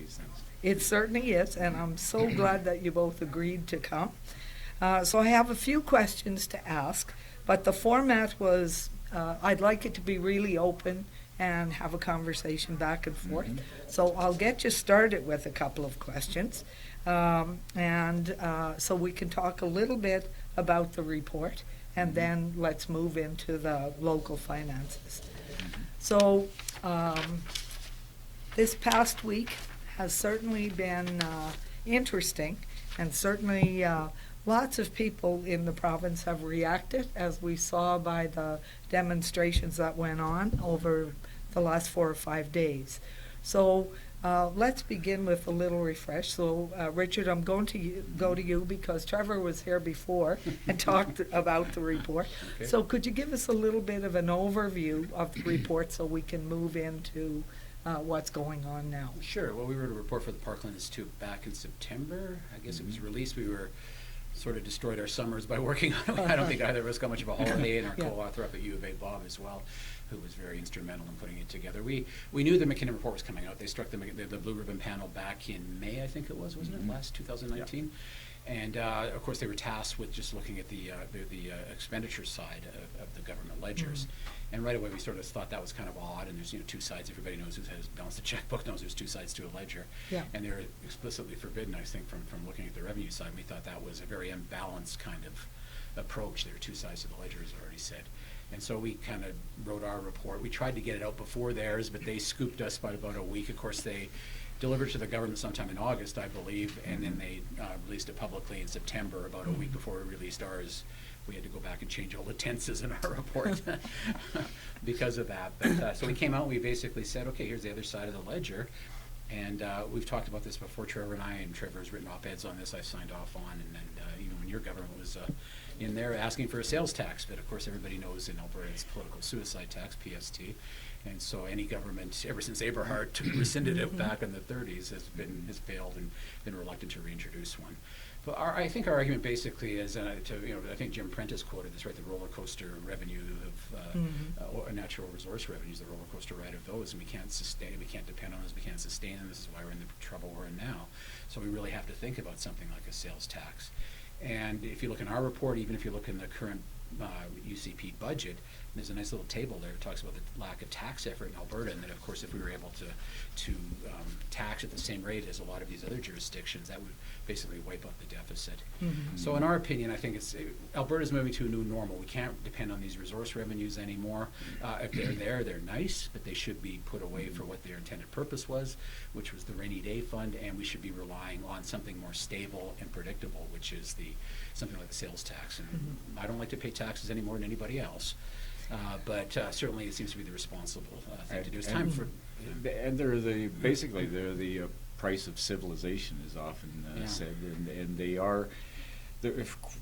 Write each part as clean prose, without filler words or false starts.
these things. It certainly is, and I'm so glad that you both agreed to come. So I have a few questions to ask, but the format was, I'd like it to be really open and have a conversation back and forth. So I'll get you started with a couple of questions, so we can talk a little bit about the report, and then let's move into the local finances. So this past week has certainly been interesting, and certainly lots of people in the province have reacted, as we saw by the demonstrations that went on over the last 4 or 5 days. So let's begin with a little refresh. So Richard, I'm going to go to you because Trevor was here before and talked about the report. Okay. So could you give us a little bit of an overview of the report so we can move into what's going on now? Sure. Well, we wrote a report for the Parkland Institute back in September. I guess it was released. We were sort of destroyed our summers by working on it. I don't think either of us got much of a holiday, and our Yeah. co-author up at U of A, Bob, as well, who was very instrumental in putting it together. We knew the McKinnon report was coming out. They struck the blue ribbon panel back in May, I think it was, wasn't it, last 2019? Yeah. And of course, they were tasked with just looking at the expenditure side of the government ledgers. And right away, we sort of thought that was kind of odd. And there's two sides. Everybody knows who has balanced the checkbook knows there's two sides to a ledger. Yeah. And they're explicitly forbidden, I think, from looking at the revenue side. We thought that was a very unbalanced kind of approach. There are two sides to the ledger, as I already said. And so we kind of wrote our report. We tried to get it out before theirs, but they scooped us by about a week. Of course, they delivered to the government sometime in August, I believe, and then they released it publicly in September, about a week before we released ours. We had to go back and change all the tenses in our report because of that. But, so we came out and we basically said, okay, here's the other side of the ledger. And we've talked about this before, Trevor and I, and Trevor's written op-eds on this I've signed off on, and even when your government was in there asking for a sales tax, but of course everybody knows in Alberta it's political suicide tax, PST, and so any government ever since Eberhard rescinded it back in the 30s has failed and been reluctant to reintroduce one. But I think our argument basically is, I think Jim Prentice quoted this, right, the roller coaster revenue of natural resource revenues, the roller coaster ride of those, and we can't depend on those, we can't sustain them. This is why we're in the trouble we're in now. So we really have to think about something like a sales tax. And if you look in our report, even if you look in the current UCP budget, there's a nice little table there that talks about the lack of tax effort in Alberta, and that of course if we were able to tax at the same rate as a lot of these other jurisdictions, that would basically wipe out the deficit. So in our opinion, I think Alberta's moving to a new normal. We can't depend on these resource revenues anymore. If they're there, they're nice, but they should be put away for what their intended purpose was, which was the rainy day fund, and we should be relying on something more stable and predictable, which is something like the sales tax. And I don't like to pay taxes any more than anybody else. But certainly it seems to be the responsible thing to do. It's time for... And they're the price of civilization is often said, and they are,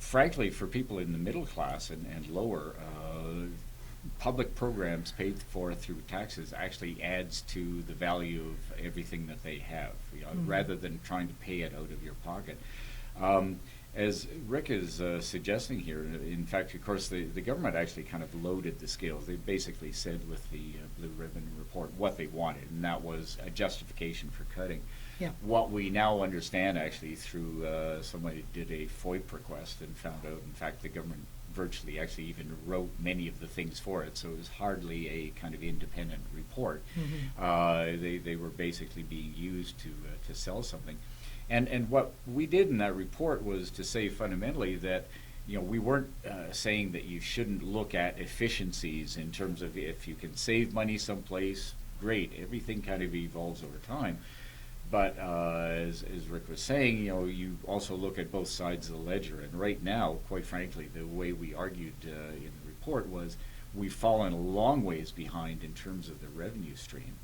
frankly, for people in the middle class and lower, public programs paid for through taxes actually adds to the value of everything that they have, rather than trying to pay it out of your pocket. As Rick is suggesting here, in fact, of course, the government actually kind of loaded the scales. They basically said with the Blue Ribbon report what they wanted, and that was a justification for cutting. Yeah. What we now understand, actually, through somebody did a FOIP request and found out, in fact, the government virtually actually even wrote many of the things for it, so it was hardly a kind of independent report. They were basically being used to sell something. And what we did in that report was to say fundamentally that, we weren't saying that you shouldn't look at efficiencies in terms of if you can save money someplace, great. Everything kind of evolves over time. But as Rick was saying, you also look at both sides of the ledger. And right now, quite frankly, the way we argued in the report was we've fallen a long ways behind in terms of the revenue stream.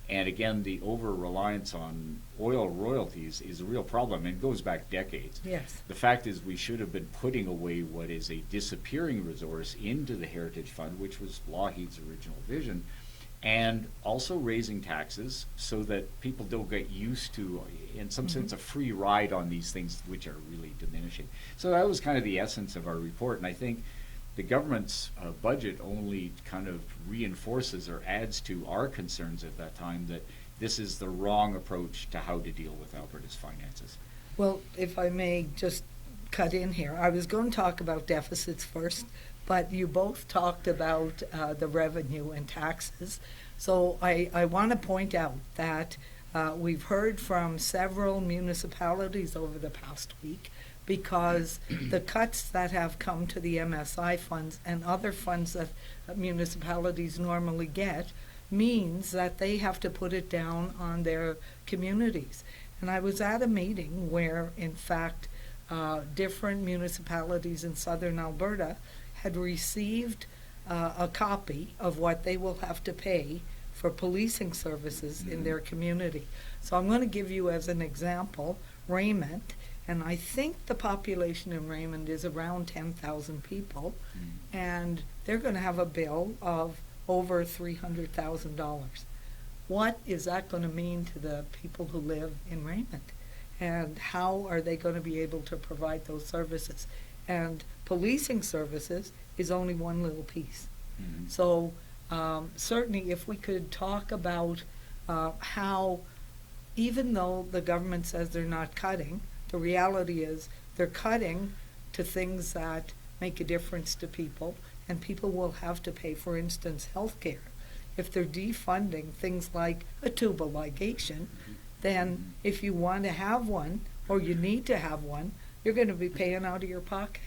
And again, the over-reliance on oil royalties is a real problem, and it goes back decades. Yes. The fact is we should have been putting away what is a disappearing resource into the Heritage Fund, which was Lougheed's original vision, and also raising taxes so that people don't get used to, in some sense, a free ride on these things which are really diminishing. So that was kind of the essence of our report, and I think the government's budget only kind of reinforces or adds to our concerns at that time that this is the wrong approach to how to deal with Alberta's finances. Well, if I may just cut in here, I was going to talk about deficits first, but you both talked about the revenue and taxes. So I want to point out that we've heard from several municipalities over the past week, because the cuts that have come to the MSI funds and other funds that municipalities normally get means that they have to put it down on their communities. And I was at a meeting where, in fact, different municipalities in southern Alberta had received a copy of what they will have to pay for policing services in their community. So I'm going to give you as an example Raymond, and I think the population in Raymond is around 10,000 people, and they're going to have a bill of over $300,000. What is that going to mean to the people who live in Raymond? And how are they going to be able to provide those services? And policing services is only one little piece. So certainly if we could talk about how, even though the government says they're not cutting, the reality is they're cutting to things that make a difference to people, and people will have to pay, for instance, health care. If they're defunding things like a tubal ligation, then if you want to have one, or you need to have one, you're going to be paying out of your pocket,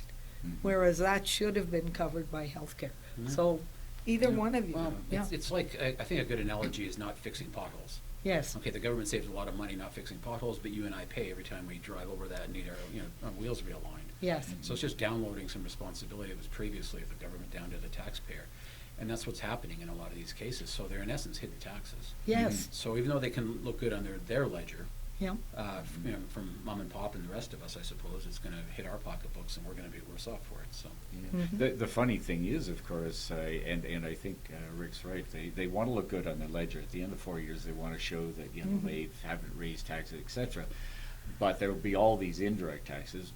whereas that should have been covered by health care. So either one of you. Well, it's like, I think a good analogy is not fixing potholes. Yes. Okay, the government saves a lot of money not fixing potholes, but you and I pay every time we drive over that and need our wheels realigned. Yes. So it's just downloading some responsibility that was previously of the government down to the taxpayer. And that's what's happening in a lot of these cases. So they're in essence hidden taxes. Yes. So even though they can look good on their ledger, Yeah. From mom and pop and the rest of us, I suppose, it's going to hit our pocketbooks and we're going to be worse off for it. So. The funny thing is, of course, and I think Rick's right, they want to look good on their ledger. At the end of 4 years, they want to show that they haven't raised taxes, etc. But there will be all these indirect taxes.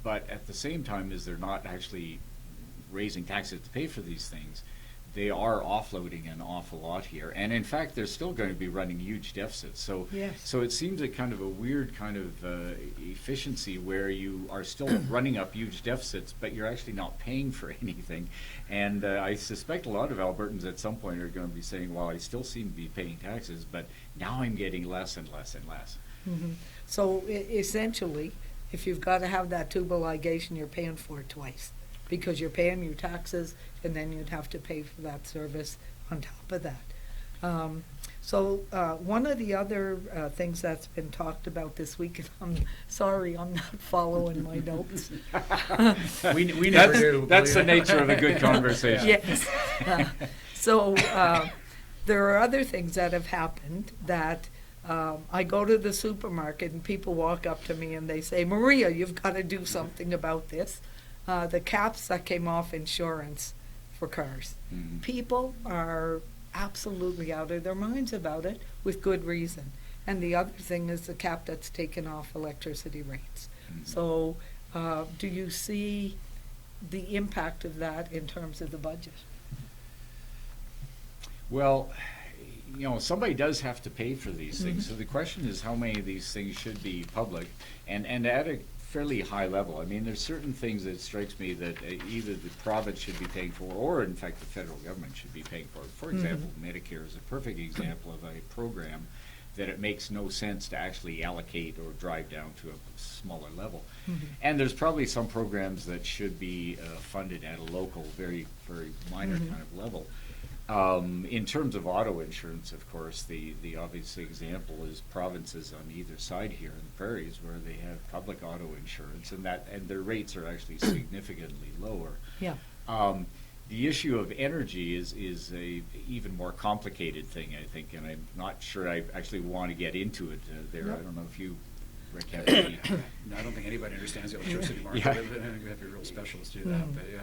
But at the same time as they're not actually raising taxes to pay for these things, they are offloading an awful lot here. And in fact, they're still going to be running huge deficits. So, so it seems a kind of a weird kind of efficiency where you are still running up huge deficits, but you're actually not paying for anything. And I suspect a lot of Albertans at some point are going to be saying, well, I still seem to be paying taxes, but now I'm getting less and less and less. So essentially, if you've got to have that tubal ligation, you're paying for it twice, because you're paying your taxes and then you'd have to pay for that service on top of that. So one of the other things that's been talked about this week, and I'm sorry I'm not following my notes. we never do. That's the nature of a good conversation. Yes. So there are other things that have happened that I go to the supermarket and people walk up to me and they say, Maria, you've got to do something about this. The caps that came off insurance for cars. People are absolutely out of their minds about it, with good reason. And the other thing is the cap that's taken off electricity rates. So do you see the impact of that in terms of the budget? Well, somebody does have to pay for these things. So the question is how many of these things should be public and at a fairly high level. I mean, there's certain things that strikes me that either the province should be paying for, or in fact the federal government should be paying for. For example, Medicare is a perfect example of a program that it makes no sense to actually allocate or drive down to a smaller level. And there's probably some programs that should be funded at a local, very, very minor kind of level. In terms of auto insurance, of course, the obvious example is provinces on either side here in the prairies where they have public auto insurance, and their rates are actually significantly lower. Yeah. The issue of energy is a even more complicated thing, I think, and I'm not sure I actually want to get into it there. I don't know if you, Rick, have any. No, I don't think anybody understands the electricity market. You have your real specialists do that, but yeah,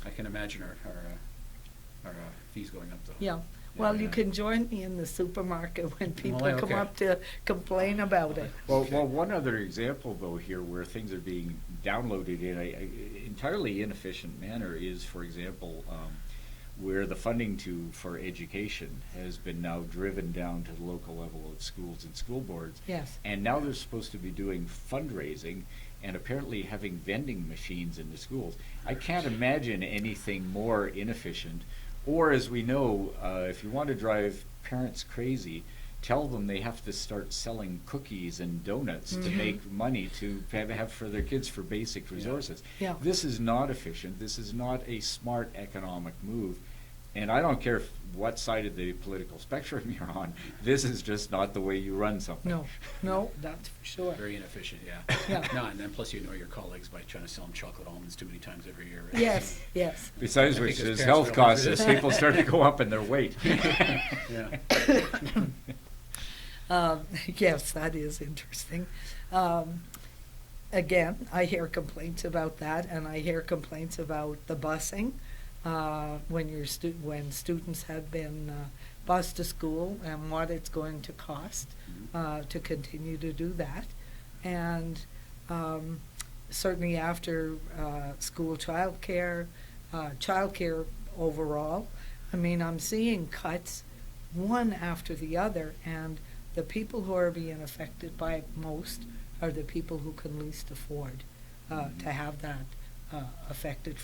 I can imagine our fees going up, though. Yeah. Well, you can join me in the supermarket when people come okay. up to complain about it. Well, one other example, though, here where things are being downloaded in an entirely inefficient manner is, for example, where the funding for education has been now driven down to the local level of schools and school boards. Yes. And now they're supposed to be doing fundraising and apparently having vending machines in the schools. I can't imagine anything more inefficient. Or, as we know, if you want to drive parents crazy, tell them they have to start selling cookies and donuts to make money to have for their kids for basic resources. Yeah. This is not efficient. This is not a smart economic move. And I don't care what side of the political spectrum you're on, this is just not the way you run something. No, that's for sure. Very inefficient, yeah. Yeah. No, and then plus you annoy your colleagues by trying to sell them chocolate almonds too many times every year. Right? Yes. Besides I which, think as there's parents health we don't costs do as this. people start to go up in their weight. Yeah. Yes, that is interesting. Again, I hear complaints about that, and I hear complaints about the busing. When students have been bused to school and what it's going to cost to continue to do that. And certainly after school childcare overall, I mean, I'm seeing cuts one after the other, and the people who are being affected by it most are the people who can least afford to have that affected.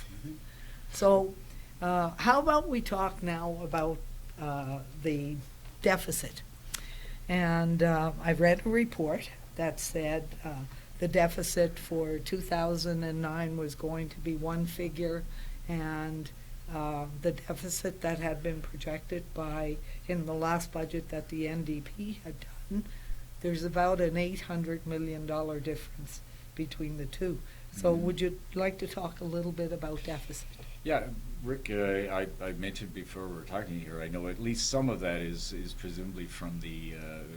So how about we talk now about the deficit? And I read a report that said the deficit for 2009 was going to be one figure, and the deficit that had been projected in the last budget that the NDP had done, there's about an $800 million difference between the two. So would you like to talk a little bit about deficit? Yeah, Rick, I mentioned before we were talking here, I know at least some of that is presumably from the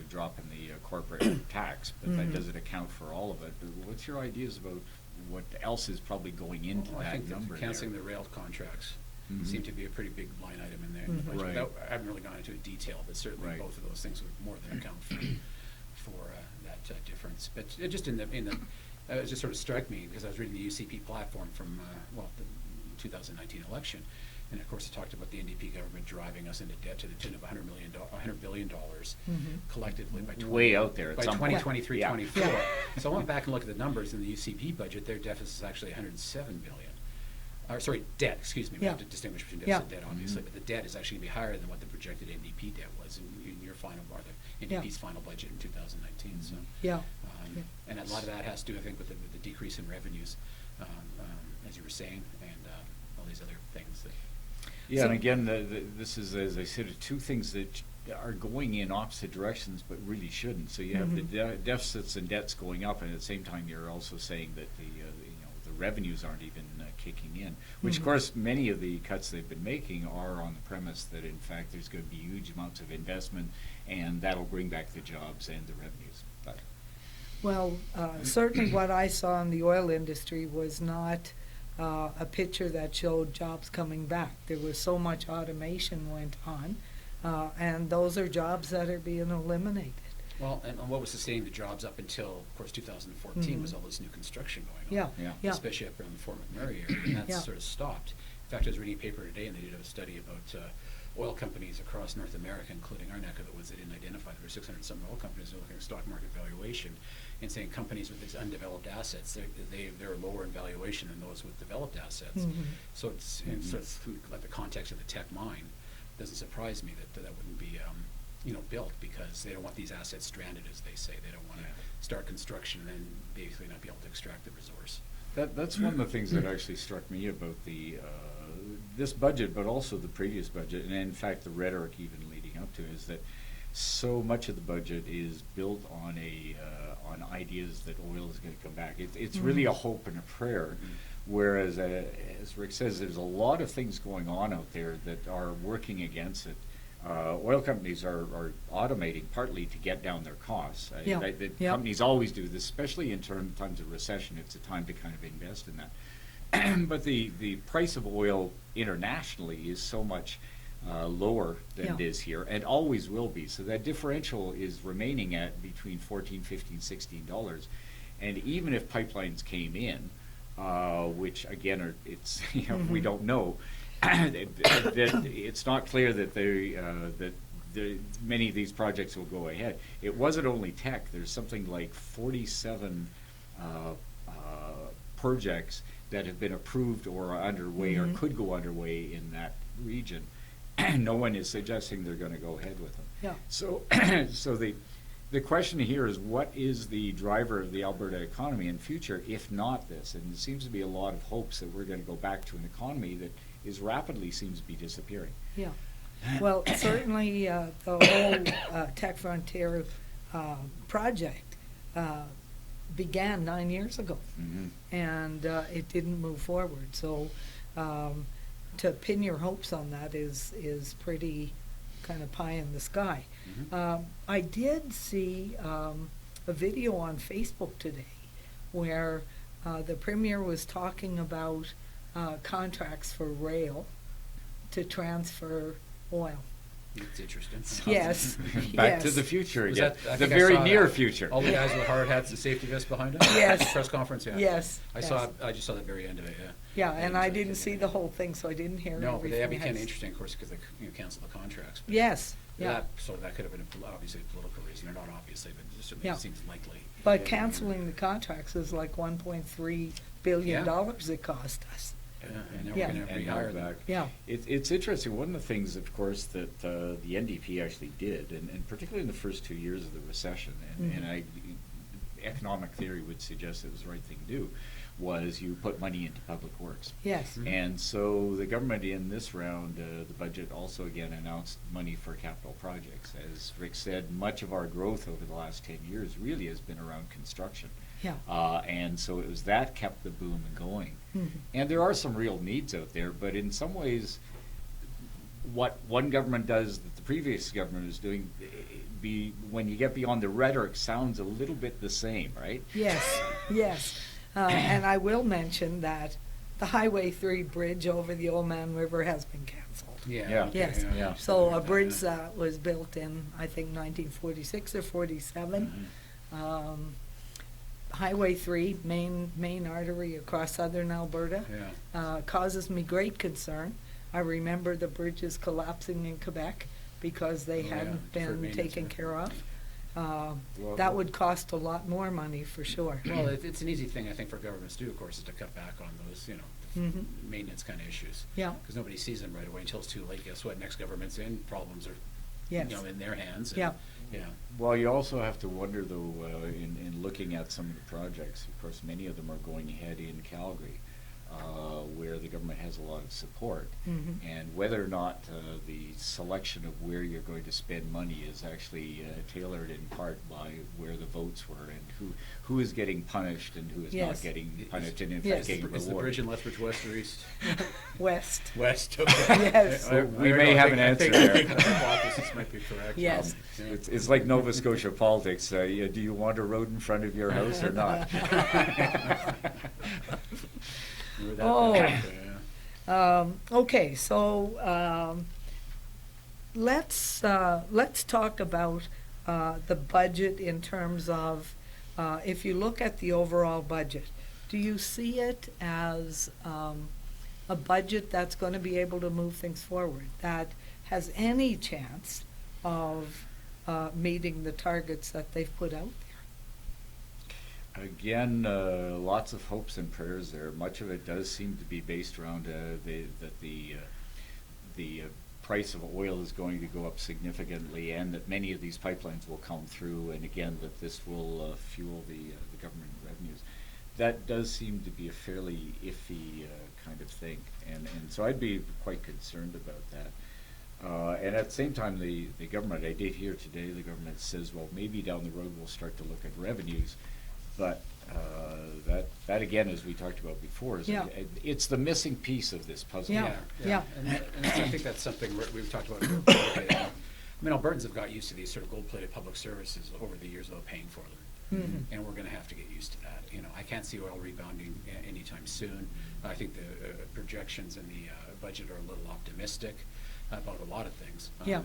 drop in the corporate tax, but that doesn't account for all of it. But what's your ideas about what else is probably going into Well, I that think number that canceling there? the rail contracts seem to be a pretty big line item in there. In the budget. Right. Without, I haven't really gone into detail, but certainly Right. both of those things would more than account for that difference. But just it just sort of struck me because I was reading the UCP platform from the 2019 election, and of course it talked about the NDP government driving us into debt to the tune of $100 billion collectively by Way out there at by some point. 2023, Yeah. 24. So I went back and looked at the numbers in the UCP budget. Their deficit is actually $107 billion. Sorry, debt, excuse me. We have to distinguish between deficit and debt, obviously, but the debt is actually going to be higher than what the projected NDP debt was in your final, or the NDP's final budget in 2019. So, and a lot of that has to do, I think, with the decrease in revenues, as you were saying, and all these other things. Yeah, and again, this is, as I said, two things that are going in opposite directions, but really shouldn't. So you have the deficits and debts going up, and at the same time, you're also saying that the revenues aren't even kicking in. Which, of course, many of the cuts they've been making are on the premise that, in fact, there's going to be huge amounts of investment, and that'll bring back the jobs and the revenues. But Well, certainly what I saw in the oil industry was not a picture that showed jobs coming back. There was so much automation went on, and those are jobs that are being eliminated. Well, and what was sustaining the jobs up until, of course, 2014 was all this new construction going on. Yeah. Especially up around the Fort McMurray area, and that's sort of stopped. In fact, I was reading a paper today, and they did a study about oil companies across North America, including our neck of the woods. They didn't identify there were 600-something oil companies. They're looking at stock market valuation and saying companies with these undeveloped assets, they're lower in valuation than those with developed assets. So it's like the context of the tech mine. It doesn't surprise me that wouldn't be built, because they don't want these assets stranded, as they say. They don't want to start construction and then basically not be able to extract the resource. That's one of the things that actually struck me about this budget, but also the previous budget, and in fact the rhetoric even leading up to it, is that so much of the budget is built on on ideas that oil is going to come back. It's really a hope and a prayer, whereas as Rick says, there's a lot of things going on out there that are working against it. Oil companies are automating partly to get down their costs. Companies always do this, especially in times of recession. It's a time to kind of invest in that. But the price of oil internationally is so much lower than it is here, and always will be. So that differential is remaining at between $14, $15, $16. And even if pipelines came in, which again we don't know, that it's not clear that many of these projects will go ahead. It wasn't only tech. There's something like 47 projects that have been approved or are underway or could go underway in that region. No one is suggesting they're going to go ahead with them. Yeah. So, so the question here is, what is the driver of the Alberta economy in future, if not this? And there seems to be a lot of hopes that we're going to go back to an economy that is rapidly seems to be disappearing. Yeah. Well, certainly the whole Tech Frontier project began 9 years ago, and it didn't move forward. So to pin your hopes on that is pretty kind of pie in the sky. I did see a video on Facebook today where the Premier was talking about contracts for rail to transfer oil. It's interesting. Yes. Back yes. to the future Was again. that- I The think I very saw near that. future. All the guys with hard hats and safety vests behind us? Yes. Press conference, yeah. Yes. I yes. saw, I just saw the very end of it, yeah. Yeah, and I It was didn't like- see the whole thing, so I didn't hear No, but everything. that'd be kind Has- of interesting, of course, because they canceled the contracts. But Yes. Yeah. So that could have been obviously a political reason, or not obviously, but it certainly Yeah. seems likely. But Yeah. canceling the contracts is like $1.3 billion it cost us. Yeah, and then Yeah. we're going to And rehire now them. back. Yeah. It's interesting. One of the things, of course, that the NDP actually did, and particularly in the first 2 years of the recession, and economic theory would suggest it was the right thing to do, was you put money into public works. Yes. And so the government in this round, the budget also again announced money for capital projects. As Rick said, much of our growth over the last 10 years really has been around construction. Yeah. And so it was that kept the boom going. Mhm. And there are some real needs out there, but in some ways, what one government does that the previous government is doing, when you get beyond the rhetoric, sounds a little bit the same, right? Yes. Yes. And I will mention that the Highway 3 bridge over the Old Man River has been canceled. Yeah. Yeah. okay, Yes. Yeah. So a bridge that was built in, I think, 1946 or 47. Highway 3, main artery across southern Alberta, Yeah. causes me great concern. I remember the bridges collapsing in Quebec because they Oh, yeah, hadn't deferred been maintenance, taken yeah. care of. Well, That would cost a lot more money for sure. Well, it's an easy thing, I think, for governments to do, of course, is to cut back on those, Mhm. maintenance kind of issues. Yeah. Because nobody sees them right away until it's too late. Guess what? Next government's in, problems are, Yes. in their hands. And, Yeah. Yeah. Well, you also have to wonder, though, in looking at some of the projects, of course, many of them are going ahead in Calgary, where the government has a lot of support. Mhm. And whether or not the selection of where you're going to spend money is actually tailored in part by where the votes were and who is getting punished and who is Yes. not getting punished and in Yes. fact getting Is the rewarded. bridge in Lethbridge west or east? West. West, okay. Yes. So we may have an answer there. I think the hypothesis might be correct. Yes. Yeah. It's like Nova Scotia politics. Do you want a road in front of your house or not? Remember that Oh. back, yeah. Okay, so let's talk about the budget in terms of if you look at the overall budget, do you see it as a budget that's going to be able to move things forward, that has any chance of meeting the targets that they've put out there? Again, lots of hopes and prayers there. Much of it does seem to be based around the price of oil is going to go up significantly, and that many of these pipelines will come through, and again that this will fuel the government revenues. That does seem to be a fairly iffy kind of thing, and so I'd be quite concerned about that. And at the same time, the government, I did hear today, the government says, well, maybe down the road we'll start to look at revenues. But that again, as we talked about before, is Yeah. it's the missing piece of this puzzle. Yeah. Yeah. And I think that's something we've talked about. I mean, Albertans have got used to these sort of gold-plated public services over the years without paying for them. Mhm. And we're going to have to get used to that. I can't see oil rebounding anytime soon. I think the projections in the budget are a little optimistic. about a lot of things. Yeah.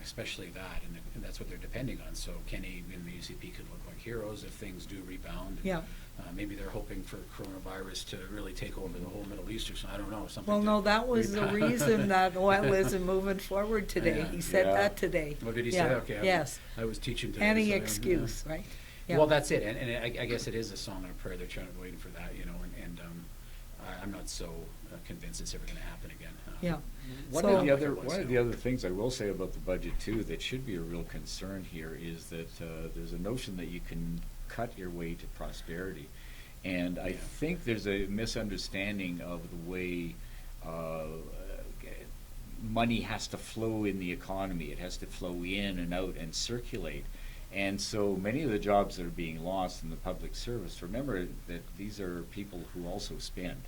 Especially that, and that's what they're depending on. So Kenny and the UCP could look like heroes if things do rebound. Yeah. Maybe they're hoping for coronavirus to really take over the whole Middle East or something. I don't know. Something. Well, no, that was the reason that oil isn't moving forward today. Yeah. He said Yeah. that today. What did he Yeah. say? Okay. Yes. I was teaching today. Any so, excuse, right? Yeah. Well, that's it, and I guess it is a song and a prayer. They're trying to waiting for that, I'm not so convinced it's ever going to happen again. Yeah. One So- of the other Like it was, one of yeah. the other things I will say about the budget too that should be a real concern here is that there's a notion that you can cut your way to prosperity, and I Yeah. think there's a misunderstanding of the way money has to flow in the economy. It has to flow in and out and circulate. And so many of the jobs that are being lost in the public service, remember that these are people who also spend.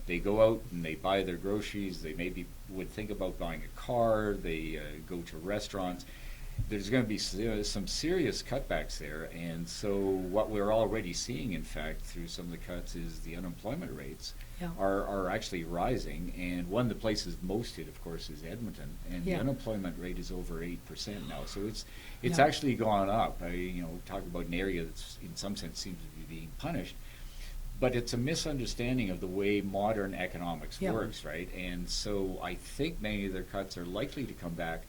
They go out and they buy their groceries, they maybe would think about buying a car, they go to restaurants. There's going to be some serious cutbacks there, and so what we're already seeing, in fact, through some of the cuts is the unemployment rates Yeah. are actually rising, and one of the places most hit, of course, is Edmonton, and Yeah. the unemployment rate is over 8% now, so it's Yeah. actually gone up. Talk about an area that's in some sense seems to be being punished, but it's a misunderstanding of the way modern economics Yeah. works, right? And so I think many of their cuts are likely to come back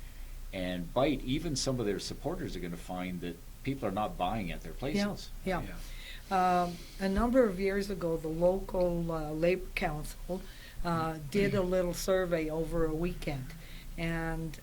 and bite. Even some of their supporters are going to find that people are not buying at their places. Yeah. A number of years ago, the local labor council did a little survey over a weekend, and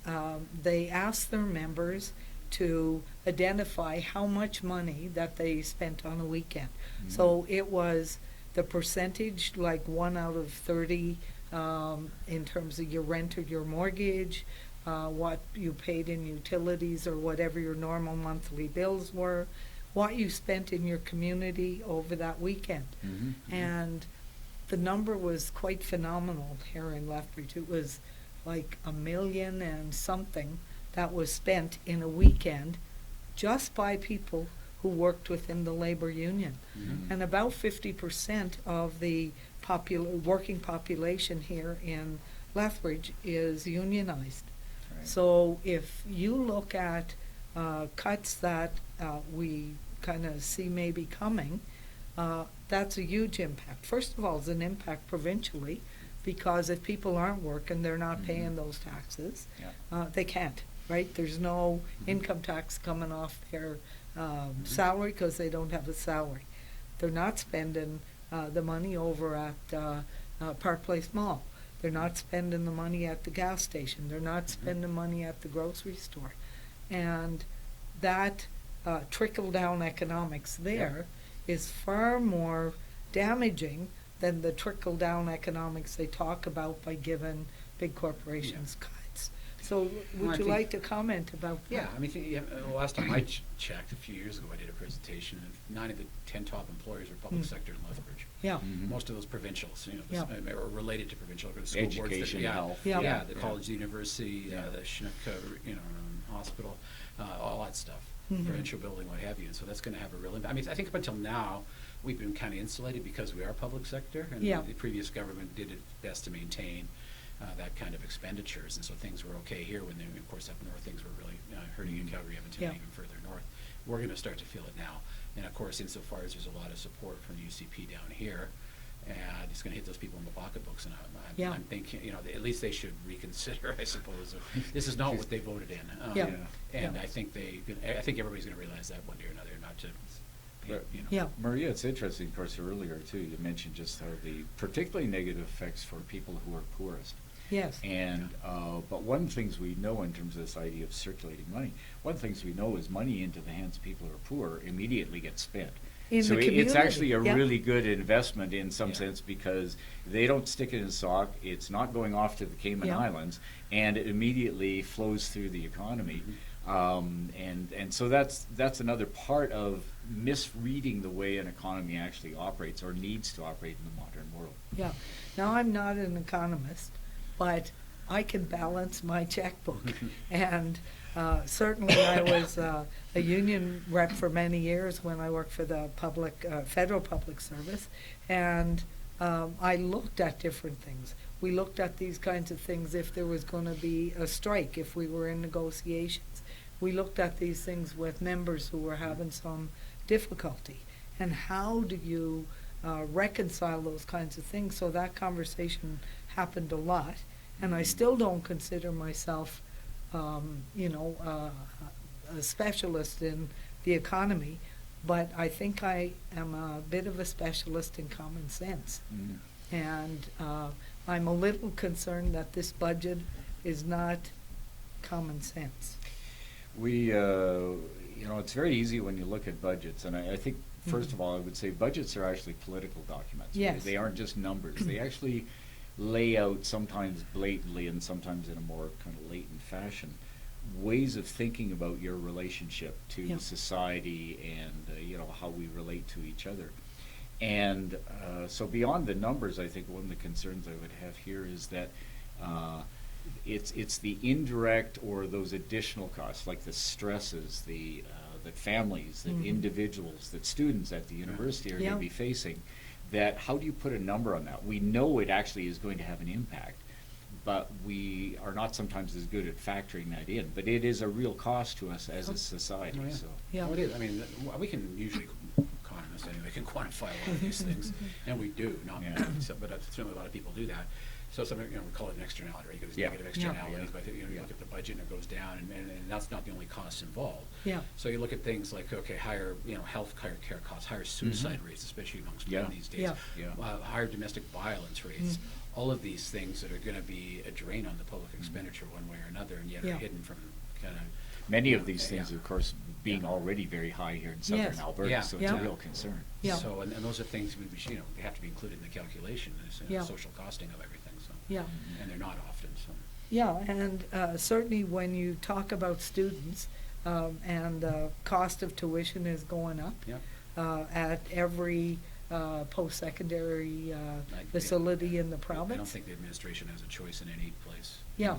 they asked their members to identify how much money that they spent on a weekend. Mhm. So it was the percentage, like 1 out of 30, in terms of your rent or your mortgage, what you paid in utilities or whatever your normal monthly bills were, what you spent in your community over that weekend. Mhm. And the number was quite phenomenal here in Lethbridge. It was like $1 million and something that was spent in a weekend just by people who worked within the labor union. Mhm. And about 50% of the working population here in Lethbridge is unionized. Right. So if you look at cuts that we kind of see maybe coming, that's a huge impact. First of all, it's an impact provincially, because if people aren't working, they're not paying those taxes. Yeah. They can't, right? There's no income tax coming off their salary because they don't have a salary. They're not spending the money over at Park Place Mall. They're not spending the money at the gas station. They're not spending money at the grocery store. And that trickle-down economics there is far more damaging than the trickle-down economics they talk about by giving big corporations cuts. So Well, I would you think- like to comment about that? Yeah, I mean, last time I checked, a few years ago, I did a presentation, and 9 of the 10 top employers are public sector in Lethbridge. Yeah. Mhm. Most of those provincials, Yeah. Are related to provincial, or the school boards. Education, health. Yeah. Yeah, the Yeah. college, the university, Yeah. the Chinook, hospital, all that stuff, Mhm. provincial building, what have you. And so that's going to have a real impact. I mean, I think up until now, we've been kind of insulated because we are public sector, and Yeah. the previous government did its best to maintain that kind of expenditures, and so things were okay here. When they, of course, up north, things were really hurting in Calgary, Edmonton, Yeah. and even further north. We're going to start to feel it now, and of course, insofar as there's a lot of support from the UCP down here, and it's going to hit those people in the pocketbooks, and Yeah. I'm thinking, at least they should reconsider, I suppose. This is not what they voted in. Yeah. And Yeah. I think everybody's going to realize that one day or another, not to, Right. Yeah. Maria, it's interesting, of course, earlier too, you mentioned just how the particularly negative effects for people who are poorest. Yes. And, but one of the things we know in terms of this idea of circulating money, one of the things we know is money into the hands of people who are poor immediately gets spent. In So the it's community, actually a yeah. really good investment in some Yeah. sense, because they don't stick it in a sock, it's not going off to the Cayman Yeah. Islands, and it immediately flows through the economy. Mm-hmm. And so that's another part of misreading the way an economy actually operates or needs to operate in the modern world. Yeah. Now, I'm not an economist, but I can balance my checkbook. And certainly I was a union rep for many years when I worked for the federal public service. And I looked at different things. We looked at these kinds of things if there was going to be a strike, if we were in negotiations. We looked at these things with members who were having some difficulty. And how do you reconcile those kinds of things? So that conversation happened a lot. And I still don't consider myself, a specialist in the economy, but I think I am a bit of a specialist in common sense. And I'm a little concerned that this budget is not common sense. It's very easy when you look at budgets, and I think, first of all, I would say budgets are actually political documents. Yes. They aren't just numbers. They actually lay out, sometimes blatantly and sometimes in a more kind of latent fashion, ways of thinking about your relationship to society and how we relate to each other. And so beyond the numbers, I think one of the concerns I would have here is that it's the indirect or those additional costs, like the stresses, that families, that individuals, that students at the university are going to be facing, that how do you put a number on that? We know it actually is going to have an impact, but we are not sometimes as good at factoring that in. But it is a real cost to us as a society. Oh, yeah. So. Well, it is. I mean, we can usually, economists anyway, can quantify a lot of these things, and we do, not but certainly a lot of people do that. So something, we call it an externality, right? Because negative externalities, but you look at the budget and it goes down, and that's not the only cost involved. Yeah. So you look at things like, higher, health care costs, higher suicide rates, especially amongst women these days, higher domestic violence rates, all of these things that are going to be a drain on the public expenditure one way or another, and yet are hidden from kind of. Many of these things, of course, being already very high here in southern Alberta, so it's a real concern. Yeah. So, and those are things we should, they have to be included in the calculation, social costing of everything. So. Yeah. And they're not often. So. Yeah, and certainly when you talk about students, and the cost of tuition is going up at every post-secondary facility in the province. I don't think the administration has a choice in any place. Yeah.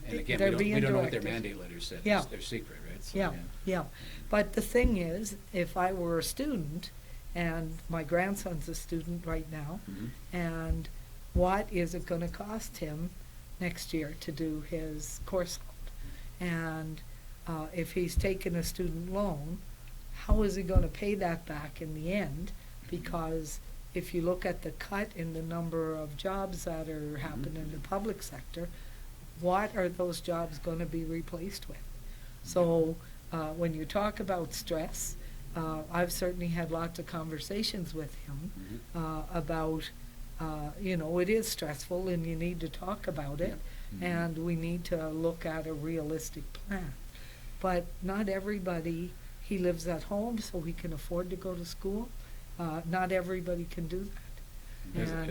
And again, They're we don't know what their directed. mandate letters said. Yeah. They're secret, right? So, Yeah. But the thing is, if I were a student, and my grandson's a student right now, and what is it going to cost him next year to do his course load? And if he's taken a student loan, how is he going to pay that back in the end? Because if you look at the cut in the number of jobs that are happening in the public sector, what are those jobs going to be replaced with? So when you talk about stress, I've certainly had lots of conversations with him about, it is stressful and you need to talk about it, and we need to look at a realistic plan. But not everybody, he lives at home so he can afford to go to school. Not everybody can do that.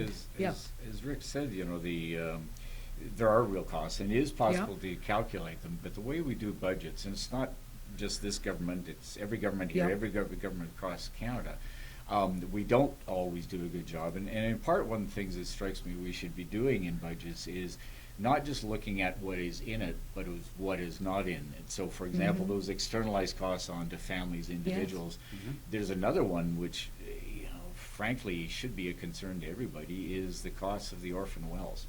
As Rick said, there are real costs, and it is possible to calculate them, but the way we do budgets, and it's not just this government, it's every government here, every government across Canada, we don't always do a good job. And in part, one of the things that strikes me we should be doing in budgets is not just looking at what is in it, but what is not in it. So, for example, those externalized costs onto families, individuals. There's another one which, frankly, should be a concern to everybody, is the cost of the orphan wells.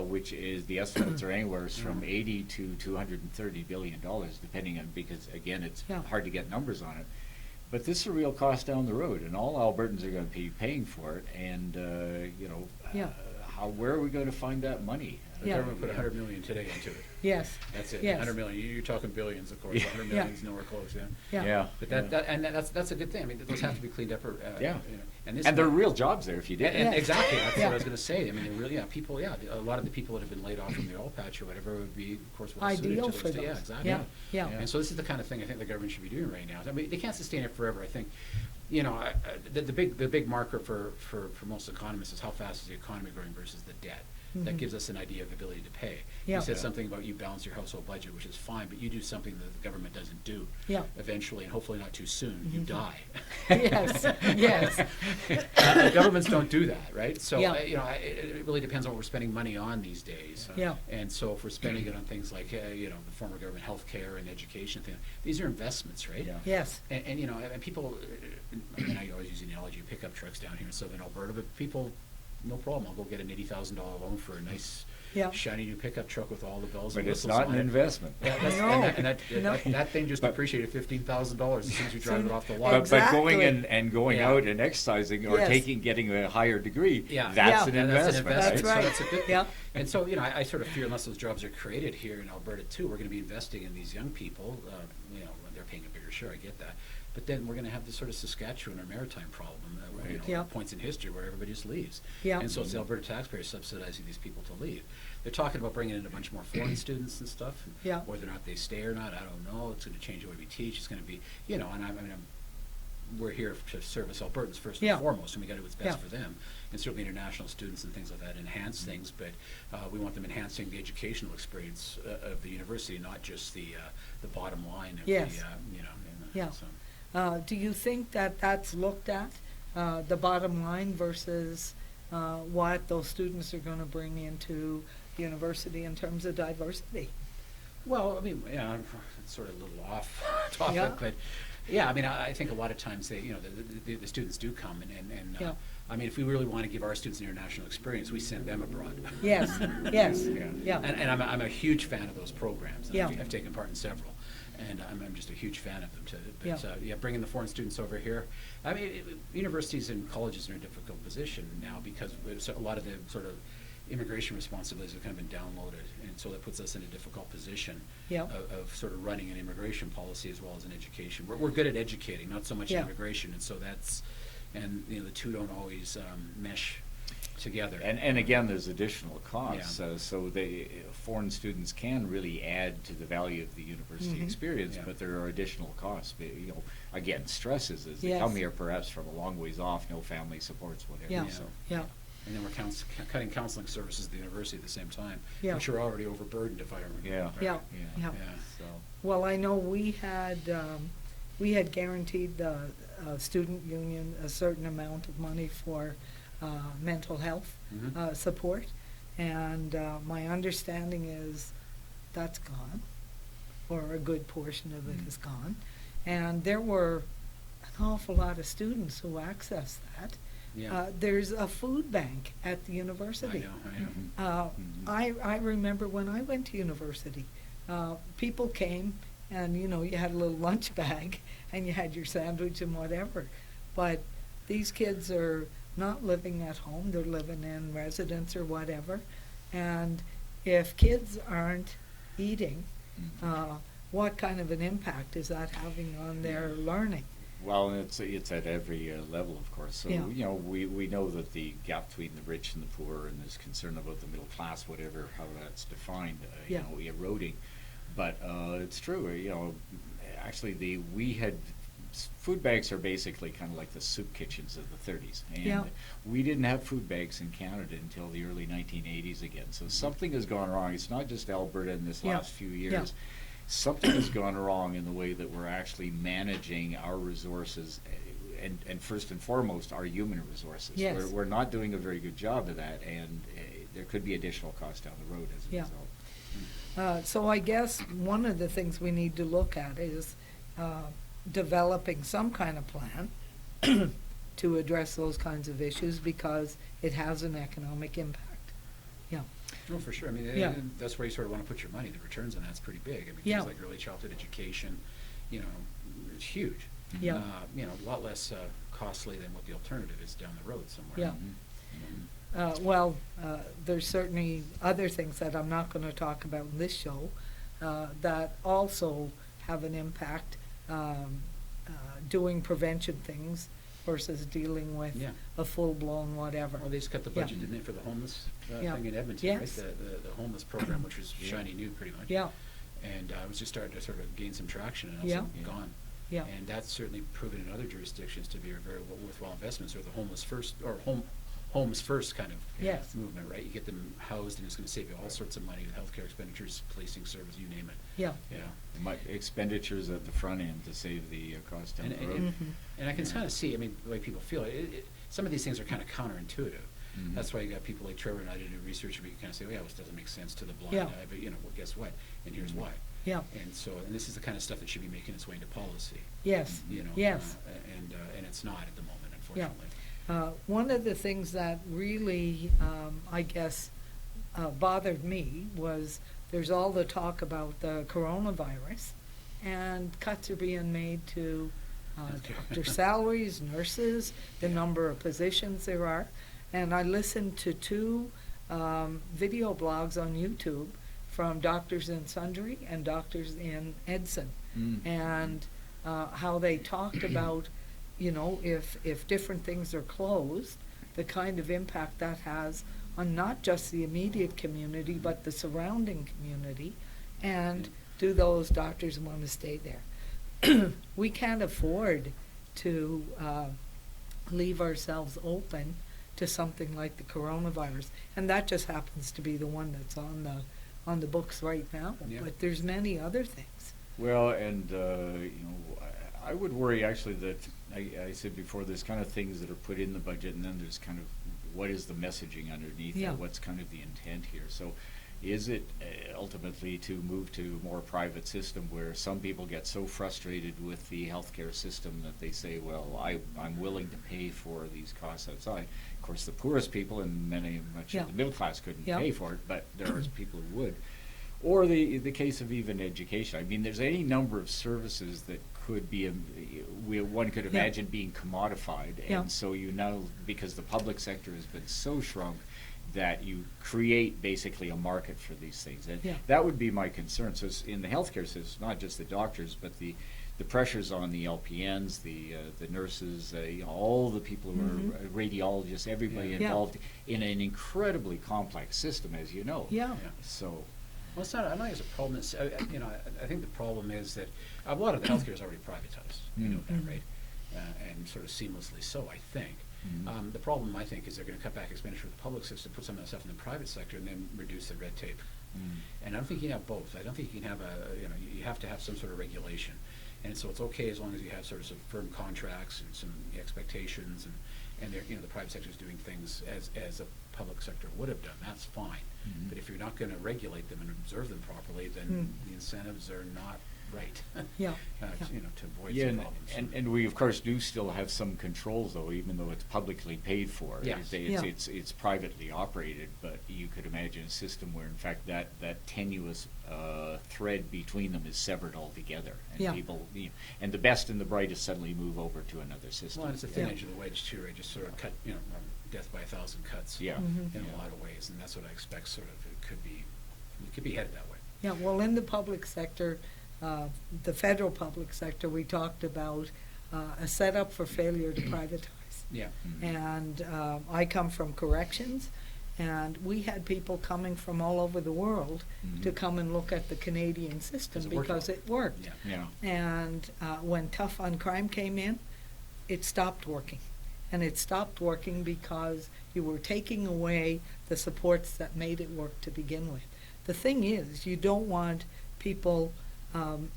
Which is, the estimates are anywhere from $80 to $230 billion, depending on, because again, it's hard to get numbers on it. But this is a real cost down the road, and all Albertans are going to be paying for it. And where are we going to find that money? The government put $100 million today into it. Yes. That's it. Yes. $100 million. You're talking billions, of course. $100 million is nowhere close. But that's a good thing. I mean, those have to be cleaned up. And there are real jobs there if you did. Exactly. That's what I was going to say. I mean, really, people. A lot of the people that have been laid off from the oil patch or whatever would be, of course, well suited ideal to for those. those. Yeah, exactly. Yeah. And so this is the kind of thing I think the government should be doing right now. I mean, they can't sustain it forever. I think. The big marker for most economists is how fast is the economy growing versus the debt. That gives us an idea of ability to pay. You said something about you balance your household budget, which is fine, but you do something that the government doesn't do. Eventually, and hopefully not too soon, you die. Yes. Governments don't do that, right? So it really depends on what we're spending money on these days. And so if we're spending it on things like the former government health care and education, these are investments, right? Yes. And people I mean, I always use the analogy of pickup trucks down here in southern Alberta, but people, no problem, I'll go get an $80,000 loan for a nice, Yeah. shiny new pickup truck with all the bells and But it's whistles not on an it. investment. Yeah, No. that thing just But- appreciated $15,000 as soon as you drive it off the lot. But going Exactly. and going Yeah. out and exercising or Yes. getting a higher degree, Yeah. that's Yeah. an That's investment. That's So right. that's a good thing. Yeah. And so, I sort of fear unless those jobs are created here in Alberta too, we're gonna be investing in these young people, they're paying a bigger share, I get that. But then we're gonna have this sort of Saskatchewan or maritime problem, where, Right. Yeah. points in history where everybody just leaves. Yeah. And so it's the Alberta taxpayers subsidizing these people to leave. They're talking about bringing in a bunch more foreign students and stuff. And Yeah. whether or not they stay or not, I don't know. It's gonna change the way we teach. It's gonna be, we're here to service Albertans first Yeah. and foremost, and we gotta do what's best Yeah. for them. And certainly international students and things like that enhance things, but we want them enhancing the educational experience of the university, not just the bottom line of Yes. Yeah. so. Do you think that that's looked at, the bottom line versus what those students are going to bring into the university in terms of diversity? Well, I mean, it's sort of a little off topic, Yeah. but yeah, I mean, I think a lot of times the students do come and Yeah. I mean, if we really want to give our students an international experience, we send them abroad. Yes, yes, Yeah. yeah. And I'm a huge fan of those programs. And Yeah. I've taken part in several, and I'm just a huge fan of them too. But Yeah. bringing the foreign students over here. I mean, universities and colleges are in a difficult position now because a lot of the sort of immigration responsibilities have kind of been downloaded, and so that puts us in a difficult position Yeah. of sort of running an immigration policy as well as an education. We're good at educating, not so much Yeah. immigration, and so that's, and the two don't always mesh together. And again, there's additional costs, Yeah. so foreign students can really add to the value of the university Mhm. experience, Yeah. but there are additional costs. But, again, stresses as they Yes. come here perhaps from a long ways off, no family supports, whatever. Yeah, So. yeah. And then we're cutting counseling services at the university at the same time, Yeah. which are already overburdened, if I remember. Yeah. correctly. Yeah, yeah. So. Well, I know we had guaranteed the student union a certain amount of money for mental health Mhm. support, and my understanding is that's gone, or a good portion of it is gone. And there were an awful lot of students who accessed that. Yeah. There's a food bank at the university. I know. Uh, Mhm. I remember when I went to university, people came and, you had a little lunch bag and you had your sandwich and whatever. But these kids are not living at home, they're living in residence or whatever. And if kids aren't eating, what kind of an impact is that having on their learning? Well, and it's at every level, of course. So, Yeah. we know that the gap between the rich and the poor, and there's concern about the middle class, whatever, how that's defined, Yeah. eroding. But it's true, actually, food banks are basically kind of like the soup kitchens of the 30s. And Yeah. we didn't have food banks in Canada until the early 1980s again. So something has gone wrong. It's not just Alberta in this Yeah. last few years. Yeah. Something has gone wrong in the way that we're actually managing our resources, and first and foremost, our human resources. Yes. We're not doing a very good job of that, and there could be additional costs down the road as a Yeah. result. So I guess one of the things we need to look at is developing some kind of plan to address those kinds of issues, because it has an economic impact. Yeah, No, for sure. I mean, Yeah. that's where you sort of want to put your money. The returns on that's pretty big. I mean, Yeah. things like early childhood education, it's huge. Yeah. A lot less costly than what the alternative is down the road somewhere. Yeah. There's certainly other things that I'm not going to talk about in this show that also have an impact, doing prevention things versus dealing with Yeah. a full-blown whatever. Well, they just cut the Yeah. budget, didn't they, for the homeless Yeah. thing in Edmonton, right? Yes. The homeless program, which was shiny new pretty much. Yeah, And it was just starting to sort of gain some traction, and Yeah. also gone. yeah, And that's certainly proven in other jurisdictions to be a very worthwhile investments, or the homeless first, or homes first kind of Yes. movement, right? You get them housed, and it's going to save you all sorts of money with healthcare expenditures, policing service, you name it. yeah. Expenditures at the front end to save the cost down And, the road. and, Mhm. and I can Yeah. kind of see, I mean, the way people feel. Some of these things are kind of counterintuitive. Mhm. That's why you got people like Trevor and I to do research, and we can kind of say, oh yeah, this doesn't make sense to the blind Yeah. eye, but well, guess what? And here's Mhm. why. Yeah, And so, and this is the kind of stuff that should be making its way into policy. yes, You know, yes, and it's not at the moment, Yeah. unfortunately. One of the things that really, I guess, bothered me was there's all the talk about the coronavirus, and cuts are being made to doctor salaries, nurses, the number of positions there are. And I listened to two video blogs on YouTube from Doctors in Sundry and Doctors in Edson, and how they talked about, you know, if different things are closed, the kind of impact that has on not just the immediate community, but the surrounding community, and do those doctors want to stay there? We can't afford to leave ourselves open to something like the coronavirus, and that just happens to be the one that's on the books right now. Yeah. But there's many other things. Well, and I would worry actually that I said before, there's kind of things that are put in the budget, and then there's kind of what is the messaging underneath Yeah. it, what's kind of the intent here. So is it ultimately to move to a more private system where some people get so frustrated with the healthcare system that they say, well, I'm willing to pay for these costs outside. Of course, the poorest people and much Yeah. of the middle class couldn't Yeah. pay for it, but there are people who would. Or the case of even education. I mean, there's any number of services that could be, one could imagine being commodified. Yeah. And so because the public sector has been so shrunk, that you create basically a market for these things. And Yeah. that would be my concern. So in the healthcare system, not just the doctors, but the pressures on the LPNs, the nurses, all the people who are radiologists, everybody Yeah. involved in an incredibly complex system, as you know. Yeah. Yeah. So, Well, it's not, I don't think it's a problem. It's, I think the problem is that a lot of the healthcare is already privatized. You know that, right? And sort of seamlessly so, I think. The problem, I think, is they're going to cut back expenditure with the public system, put some of that stuff in the private sector, and then reduce the red tape. And I don't think you can have both. I don't think you can have you have to have some sort of regulation. And so it's okay as long as you have sort of some firm contracts and some expectations, and the private sector is doing things as a public sector would have done. That's fine. But if you're not going to regulate them and observe them properly, then the incentives are not right. Yeah. To avoid yeah, some problems. and we of course do still have some controls, though, even though it's publicly paid for. Yes. It's privately operated, but you could imagine a system where, in fact, that tenuous thread between them is severed altogether, and Yeah. people, and the best and the brightest suddenly move over to another system. Well, and it's a thin Yeah. edge of the wedge too, right? Just sort of cut, death by 1,000 cuts. Yeah. In a lot of ways, and that's what I expect. Sort of, it could be headed that way. Yeah, well, in the public sector, the federal public sector, we talked about a setup for failure to privatize. Yeah. And I come from corrections, and we had people coming from all over the world to come and look at the Canadian system because it worked. Yeah. Yeah. And when Tough on Crime came in, it stopped working. And it stopped working because you were taking away the supports that made it work to begin with. The thing is, you don't want people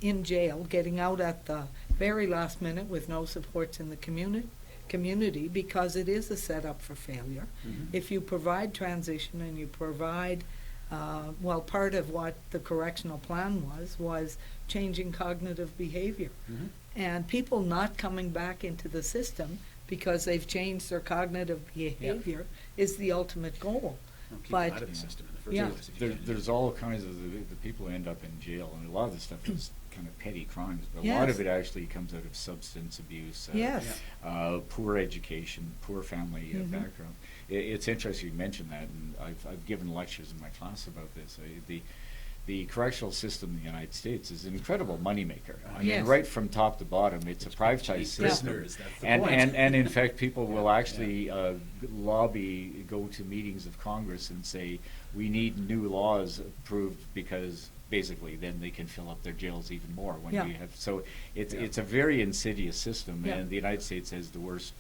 in jail getting out at the very last minute with no supports in the community, because it is a setup for failure. If you provide transition and you provide, part of what the correctional plan was changing cognitive behavior. And people not coming back into the system because they've changed their cognitive behavior is the ultimate goal. Well, keep But- them out of the system in the first Yeah. place. If you can. There's all kinds of the people who end up in jail, and a lot of the stuff is kind of petty crimes, but a lot Yes. of it actually comes out of substance abuse, Yes. poor education, poor family background. It's interesting you mentioned that, and I've given lectures in my class about this. The correctional system in the United States is an incredible moneymaker. I Yes. mean, right from top to bottom, it's a privatized system. Prisoners, that's the And, point. and in fact, people will actually go to meetings of Congress and say, we need new laws approved, because basically then they can fill up their jails even more when Yeah. we have, so it's Yeah. it's a very insidious system, Yeah. and the United States has the worst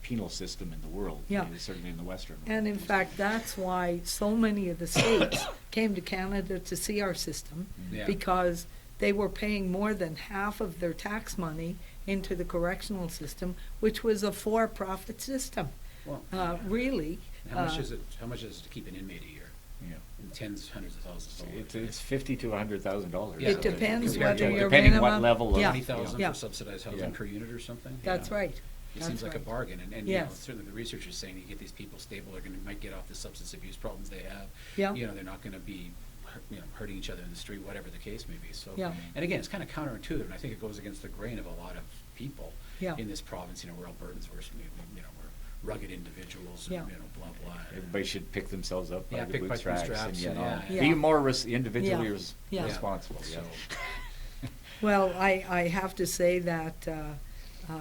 penal system in the world, Yeah. certainly in the Western world. And in fact, that's why so many of the states came to Canada to see our system, Yeah. because they were paying more than half of their tax money into the correctional system, which was a for-profit system. Well, Really. how much is it? How much is it to keep an inmate a year? Yeah. in tens, hundreds of thousands of dollars. It's $50,000 to $100,000. Yeah. It depends Compared to- whether you're depending minimum. what level of Yeah. 20,000 Yeah. for subsidized housing Yeah. per unit or something? That's Yeah. right. It That's seems like a right. bargain, and you know, Yes. certainly the research is saying you get these people stable, they're might get off the substance abuse problems they have. Yeah. You know, they're not gonna be, hurting each other in the street, whatever the case may be, so. Yeah. And again, it's kind of counterintuitive, and I think it goes against the grain of a lot of people Yeah. in this province, we're Albertans, we're rugged individuals, and, Yeah. Blah, blah. Everybody should pick themselves up by Yeah, the pick by bootstraps bootstraps and, and, yeah. be Yeah. more individually Yeah. Yeah. responsible. So, Well, I have to say that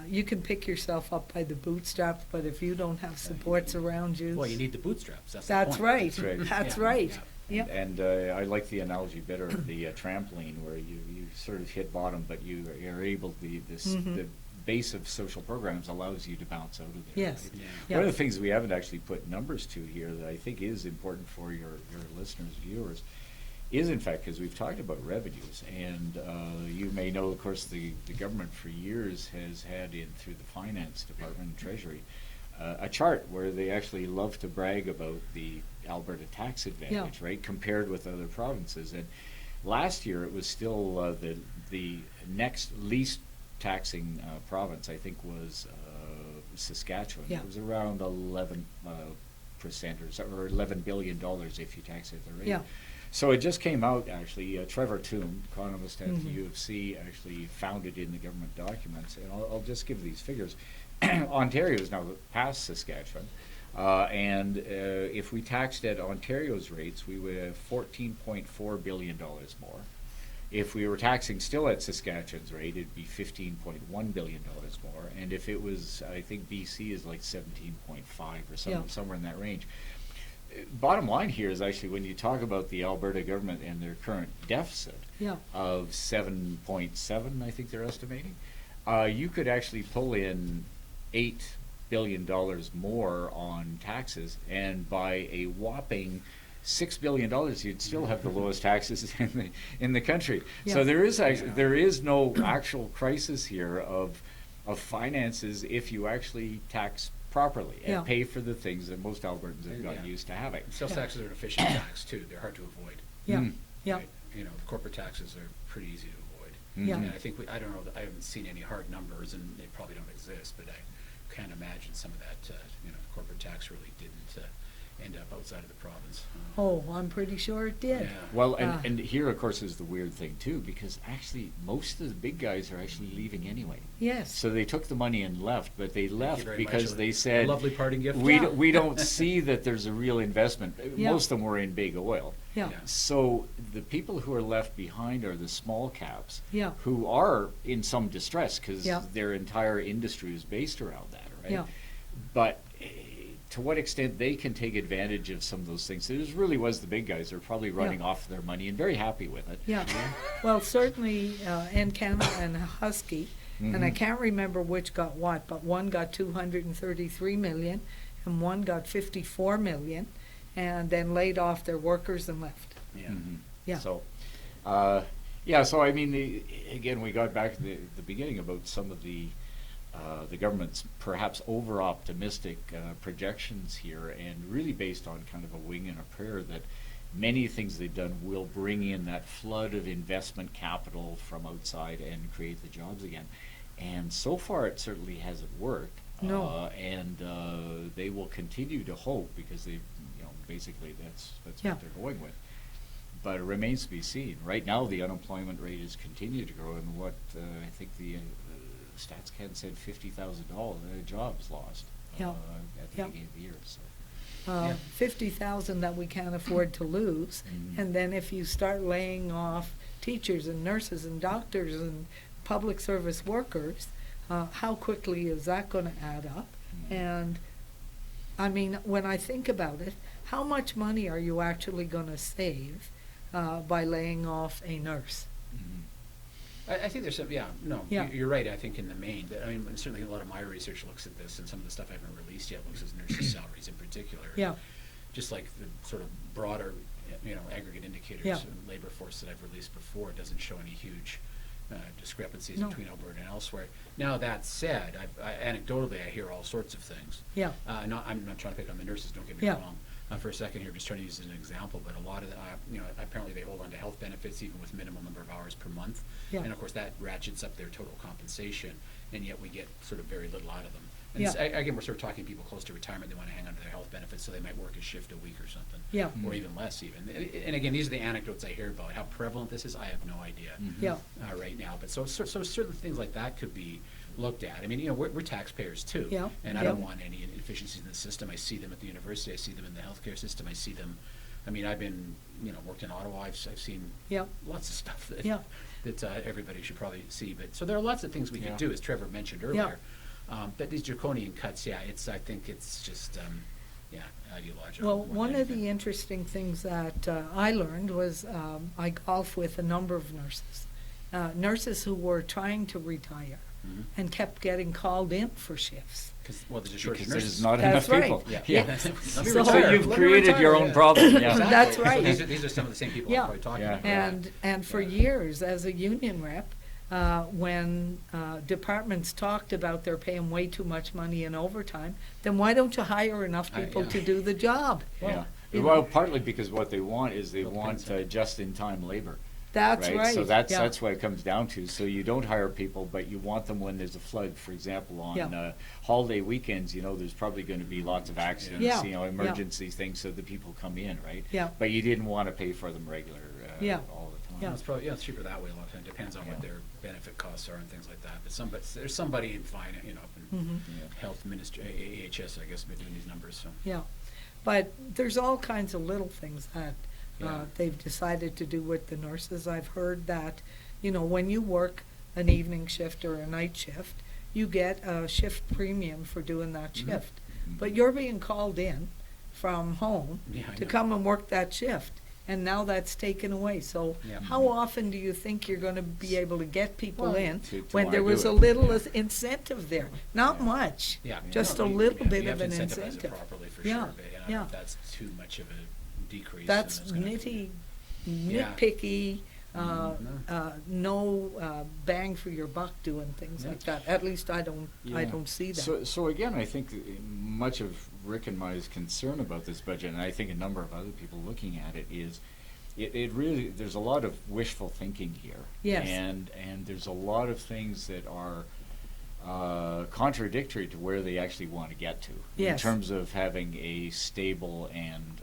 you can pick yourself up by the bootstraps, but if you don't have supports around you. well, you need the bootstraps, that's the That's point. right. That's right. That's Yeah. right. Yeah. Yeah. And I like the analogy better of the trampoline, where you sort of hit bottom, but you're able the base of social programs allows you to bounce out of there. Yes. right? Yeah. Yeah. One of the things we haven't actually put numbers to here that I think is important for your listeners, viewers, is in fact, because we've talked about revenues, and you may know, of course, the government for years has had through the finance department and treasury a chart where they actually love to brag about the Alberta tax advantage, right, compared with other provinces. And last year it was still the next least taxing province, I think, was Saskatchewan. Yeah. It was around 11% or something, or $11 billion if you tax it at the rate. Yeah. So it just came out, actually. Trevor Toome, economist at the Mhm. U of C, actually found it in the government documents. And I'll just give these figures. Ontario is now past Saskatchewan. And if we taxed at Ontario's rates, we would have $14.4 billion more. If we were taxing still at Saskatchewan's rate, it'd be $15.1 billion more. And if it was, I think BC is like 17.5 or Yeah. somewhere in that range. Bottom line here is actually when you talk about the Alberta government and their current deficit Yeah. of 7.7, I think they're estimating, you could actually pull in $8 billion more on taxes, and by a whopping $6 billion, you'd still have the lowest taxes in the country. Yeah. So there is actually, there is no actual crisis here of finances if you actually tax properly and Yeah. pay for the things that most Albertans have gotten Yeah. used to having. Sales taxes are an efficient tax too, they're hard to avoid. Yeah. Mm. Yeah. Right? Corporate taxes are pretty easy to avoid. Yeah. And I think, I don't know, I haven't seen any hard numbers, and they probably don't exist, but I can't imagine some of that, corporate tax really didn't end up outside of the province. Oh, I'm pretty sure it did. Yeah. Well, Ah. and here, of course, is the weird thing too, because actually most of the big guys are actually leaving anyway. Yes. So they took the money and left, but they left very because much. they said, Lovely parting gift. we, Yeah. we don't see that there's a real investment. Yeah. Most of them were in big oil. Yeah. Yeah. So the people who are left behind are the small caps, Yeah. who are in some distress because Yeah. their entire industry is based around that, right? Yeah. But to what extent they can take advantage of some of those things. It really was the big guys. They're probably running Yeah. off their money and very happy with it. Yeah. Well, certainly Encana and Husky, and I Mhm. can't remember which got what, but one got 233 million and one got 54 million, and then laid off their workers and left. Yeah. Mhm. Yeah. So, so I mean, again, we got back to the beginning about some of the government's perhaps over-optimistic projections here, and really based on kind of a wing and a prayer that many things they've done will bring in that flood of investment capital from outside and create the jobs again. And so far, it certainly hasn't worked. No. And they will continue to hope, because they, basically that's Yeah. what they're going with. But it remains to be seen. Right now, the unemployment rate has continued to grow, and what I think the StatsCan said 50,000 jobs lost Yeah. at the Yeah. beginning of the year. So. Yeah. 50,000 that we can't afford to lose. Mhm. And then if you start laying off teachers and nurses and doctors and public service workers, how quickly is that going to add up? Mhm. And I mean, when I think about it, how much money are you actually going to save by laying off a nurse? Mhm. I think there's some, Yeah. you're right, I think in the main, but, I mean, certainly a lot of my research looks at this, and some of the stuff I haven't released yet looks at nurses' salaries in particular. Yeah. Just like the sort of broader, aggregate indicators Yeah. of labor force that I've released before, it doesn't show any huge discrepancies No. between Alberta and elsewhere. Now, that said, anecdotally, I hear all sorts of things. Yeah. I'm not trying to pick on the nurses, don't get me Yeah. wrong. for a second here, just trying to use it as an example, but a lot of the, apparently they hold on to health benefits even with minimal number of hours per month. Yeah. And of course, that ratchets up their total compensation, and yet we get sort of very little out of them. And Yeah. again, we're sort of talking people close to retirement, they want to hang on to their health benefits, so they might work a shift a week or something. Yeah. Or even less even. And again, these are the anecdotes I hear about. How prevalent this is, I have no idea Yeah. right now. But so certain things like that could be looked at. I mean, we're taxpayers too. Yeah. And I Yeah. don't want any inefficiencies in the system. I see them at the university, I see them in the healthcare system, I see them, I mean, I've been, worked in Ottawa, I've seen Yeah. lots of stuff that, Yeah. that everybody should probably see. But so there are lots of things we Yeah. could do, as Trevor mentioned earlier. But these draconian cuts, I think it's just, ideological. Well, more than one of anything. the interesting things that I learned was I golf with a number of nurses who were trying to retire Mhm. and kept getting called in for shifts. Well, there's a shortage Because of there's nurses. not That's enough right. people. Yeah. Yeah. Let me So- retire. So you've Let me created retire, your own yeah. problem. Yeah. Exactly. That's So right. these are some of the same people Yeah. I'm probably talking Yeah. about. And for Yeah. years, as a union rep, when departments talked about they're paying way too much money in overtime, then why don't you hire enough people yeah. to do the job? Yeah. you Well, know. partly because what they want is they Well, want principle. just-in-time labor. That's right. So that's yeah. what it comes down to. So you don't hire people, but you want them when there's a flood. For example, on Yeah. holiday weekends, there's probably going to be lots of accidents, Yeah. Yeah. emergency things, so the people come in, right? Yeah. But you didn't want to pay for them regular Yeah. all the time. Yeah. It's probably, it's cheaper that way a lot of times. Depends on what Yeah. their benefit costs are and things like that. But there's somebody in finance, up in Mhm. Yeah. health ministry, AHS, I guess, been doing these numbers, so. Yeah, but there's all kinds of little things that Yeah. they've decided to do with the nurses. I've heard that, when you work an evening shift or a night shift, you get a shift premium for doing that Mhm. shift. Mhm. But you're being called in from home Yeah, I to know. come and work that shift, and now that's taken away. So Yeah. how often do you think you're gonna be able to get people Well, in to when there wanna was do a it. little Yeah. incentive there? Not Yeah. much, Yeah. just No, a you- little you bit have of to an incentivize it incentive. properly for Yeah, sure, but I don't yeah. know if that's too much of a decrease. That's and it's gonna- Yeah. nitpicky, Mhm. no bang for your buck doing things Yeah. like that. At least I don't Yeah. see that. So again, I think much of Rick and my concern about this budget, and I think a number of other people looking at it, is it really, there's a lot of wishful thinking here. Yes. And there's a lot of things that are contradictory to where they actually want to get to. Yes. In terms of having a stable and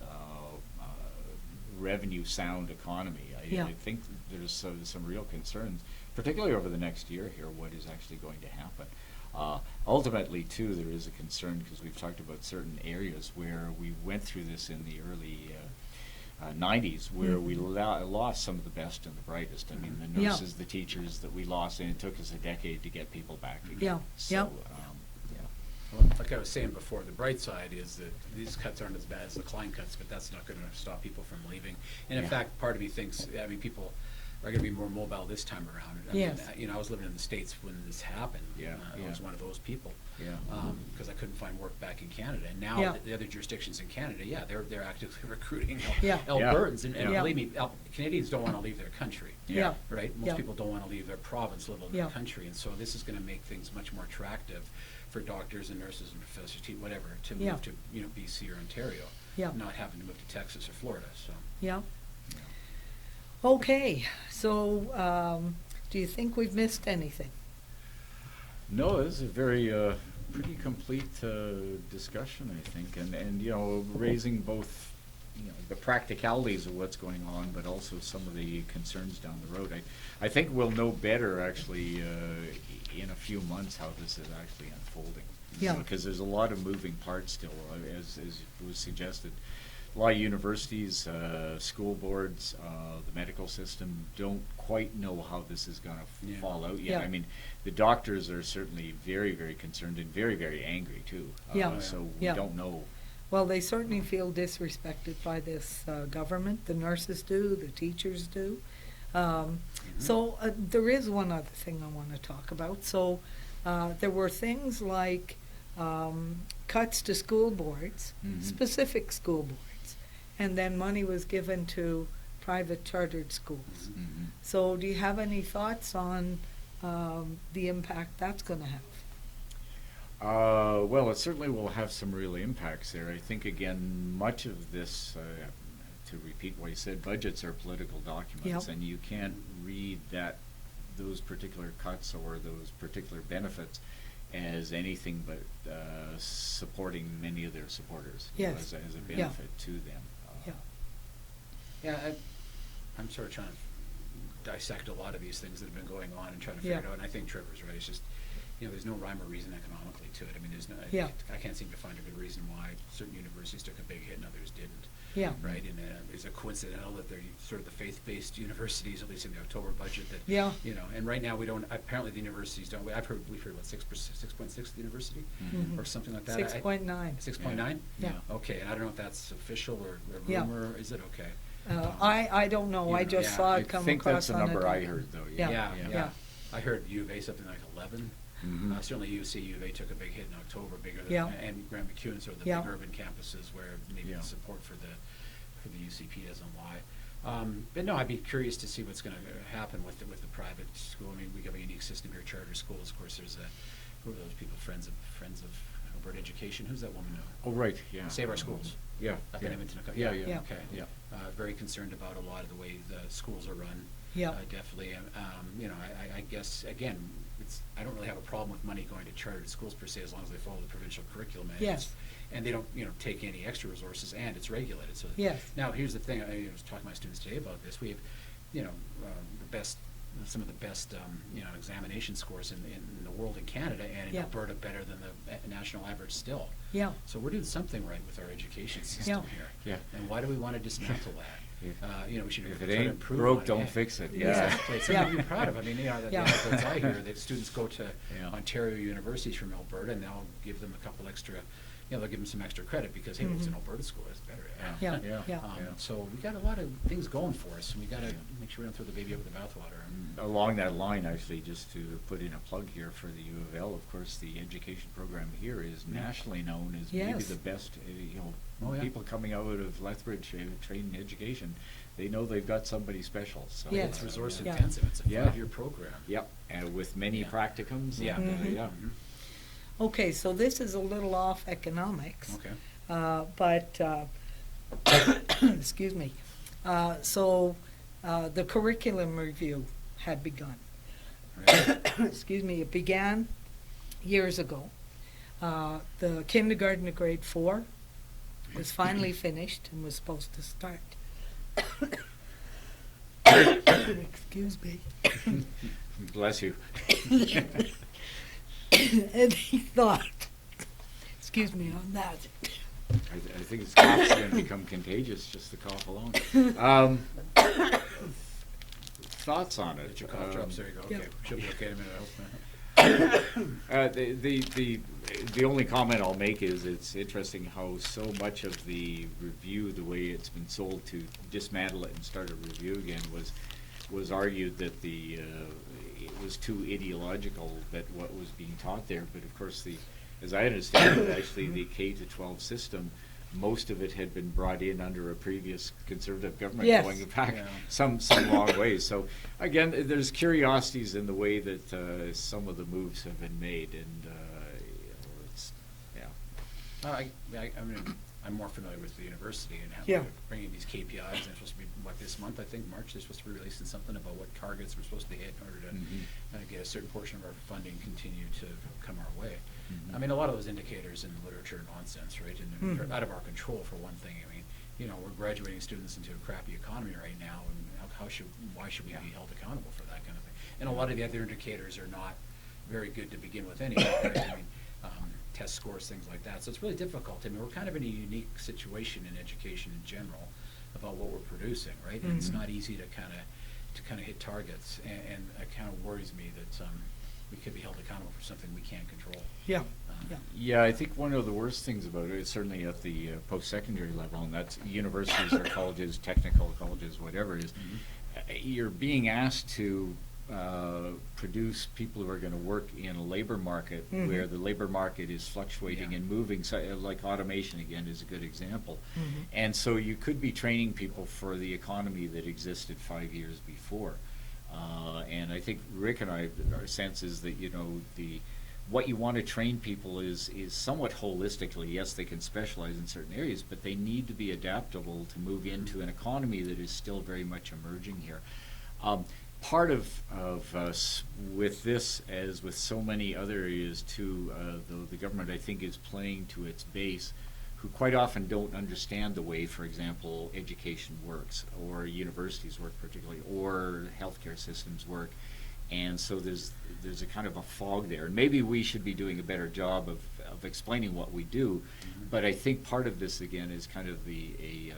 revenue sound economy. Yeah. I think there's some real concerns, particularly over the next year here, what is actually going to happen. Ultimately, too, there is a concern, because we've talked about certain areas where we went through this in the early 90s, where we lost some of the best and the brightest. I mean, the Yeah. nurses, the teachers that we lost, and it took us a decade to get people back again. Yeah, So, yeah. Well, like I was saying before, the bright side is that these cuts aren't as bad as the Klein cuts, but that's not going to stop people from leaving. And in Yeah. fact, part of me thinks, people are going to be more mobile this time around. I mean, Yes. I was living in the States when this happened. Yeah, I yeah. was one of those people. Yeah. Because I couldn't find work back in Canada. And now Yeah. the other jurisdictions in Canada, they're actively recruiting Yeah. Albertans. And Yeah. believe me, Canadians don't want to leave their country. Yeah. Right? Most Yeah. people don't want to leave their province, let alone Yeah. their country. And so this is going to make things much more attractive for doctors and nurses and professors, whatever, to Yeah. move to, BC or Ontario. Yeah. Not having to move to Texas or Florida, so. Yeah. Okay, so do you think we've missed anything? No, this is a very pretty complete discussion, I think, and raising both the practicalities of what's going on, but also some of the concerns down the road. I think we'll know better actually in a few months how this is actually unfolding. Yeah. Because there's a lot of moving parts still, as was suggested. A lot of universities, school boards, the medical system don't quite know how this is going to Yeah. fall out yet. Yeah. I mean, the doctors are certainly very, very concerned and very, very angry too. Yeah. So Yeah. we don't know. Well, they certainly feel disrespected by this government. The nurses do, the teachers do. So there is one other thing I want to talk about. So there were things like cuts to school boards, Mhm. specific school boards, and then money was given to private chartered schools. Mhm. So do you have any thoughts on the impact that's going to have? Well, it certainly will have some real impacts there. I think, again, much of this, to repeat what you said, budgets are political documents, Yep. and you can't read those particular cuts or those particular benefits as anything but supporting many of their supporters, Yes. as a benefit to them. Yeah. Yeah, I'm sort of trying to dissect a lot of these things that have been going on and trying to Yeah. figure it out, and I think Trevor's right. It's just, there's no rhyme or reason economically to it. I mean, Yeah. I can't seem to find a good reason why certain universities took a big hit and others didn't. Yeah. Right, and is it coincidental that they're sort of the faith-based universities, at least in the October budget, that, Yeah. and right now we don't, apparently the universities don't, we've heard what, 6.6 the university? Mhm. Or something like that? 6.9. 6.9? Yeah. Okay, and I don't know if that's official or Yeah. rumor, is it okay? I don't know, I just saw I it come think that's across the on number I it. heard, though. Yeah. Yeah. I heard U of A something like 11. Mhm. Certainly U of A took a big hit in October, bigger than, Yeah. and Grand McEwen, sort of the Yeah. big urban campuses where maybe Yeah. the support for the UCP doesn't lie. But no, I'd be curious to see what's going to happen with the private school. I mean, we have a unique system here, charter schools. Of course, there's who are those people? Friends of Alberta Education. Who's that woman now? Oh, right, yeah. Save Our Schools. Yeah. Up yeah. in Edmonton. Yeah, Yeah. yeah. Okay. Yeah. Very concerned about a lot of the way the schools are run. Yeah. Definitely. I guess, again, I don't really have a problem with money going to chartered schools per se, as long as they follow the provincial curriculum. Yes. And they don't, take any extra resources, and it's regulated. So Yes. Now, here's the thing. I was talking to my students today about this. We have, some of the best, examination scores in the world in Canada, and in Yeah. Alberta better than the national average still. Yeah. So we're doing something right with our education system Yeah. here. Yeah. And why do we want to dismantle that? We should If try it to ain't improve broke, on it. don't fix it. Yeah. Exactly. It's something to be proud of. I mean, the Yeah. anecdotes I hear, that students go to Yeah. Ontario universities from Alberta, and they'll give them a couple extra, they'll give them some extra credit because, hey, well, it's an Alberta school, it's better. Yeah. Yeah. Yeah. So we got a lot of things going for us, and we got to make sure we don't throw the baby out with the bathwater. Along that line, actually, just to put in a plug here for the U of L, of course, the education program here is nationally known as maybe Yes. the best. Oh, yeah. People coming out of Lethbridge trained in education, they know they've got somebody special. So Yes. It's resource Yeah. intensive. It's a Yeah. 5-year program. Yep, and with many Yeah. practicums. Yeah. and, Mhm. yeah. Mhm. Okay, so this is a little off economics. Okay. But, excuse me. So the curriculum review had begun. Right. Excuse me, it began years ago. The kindergarten to grade 4 was finally finished and was supposed to start. Excuse me. Bless you. And he thought, excuse me on that. I think this cough's going to become contagious, just the cough alone. Thoughts on it? Get your cough drops. There you go. Yeah. Okay. She'll be okay in a minute, I hope. The only comment I'll make is it's interesting how so much of the review, the way it's been sold to dismantle it and start a review again, was argued that it was too ideological, that what was being taught there. But of course, as I understand it, actually the K-12 system, most of it had been brought in under a previous Conservative government, Yes. going back Yeah. some long ways. So again, there's curiosities in the way that some of the moves have been made, and it's I'm more familiar with the university and how Yeah. we're bringing these KPIs. And it's supposed to be, this month, I think, March, they're supposed to be releasing something about what targets we're supposed to hit in order to get a certain portion of our funding continue to come our way. Mhm. I mean, a lot of those indicators in the literature are nonsense, right? And they're Mhm. out of our control, for one thing. I mean, we're graduating students into a crappy economy right now, and why should we be held accountable for that kind of thing? And a lot of the other indicators are not very good to begin with anyway, right? I mean, test scores, things like that. So it's really difficult. I mean, we're kind of in a unique situation in education in general about what we're producing, right? And it's Mhm. not easy to kind of hit targets, and it kind of worries me that we could be held accountable for something we can't control. Yeah, Um, yeah. Yeah, I think one of the worst things about it is certainly at the post-secondary level, and that's universities or colleges, technical colleges, whatever it is, you're being asked to produce people who are going to work in a labor market where the labor market is fluctuating Yeah. and moving, so, like automation again is a good example. Mhm. And so you could be training people for the economy that existed 5 years before. And I think Rick and I, our sense is that, what you want to train people is somewhat holistically. Yes, they can specialize in certain areas, but they need to be adaptable to move into an economy that is still very much emerging here. Part of us with this, as with so many other areas too, the government, I think, is playing to its base, who quite often don't understand the way, for example, education works, or universities work particularly, or healthcare systems work. And so there's a kind of a fog there. And maybe we should be doing a better job of explaining what we do. But I think part of this, again, is kind of a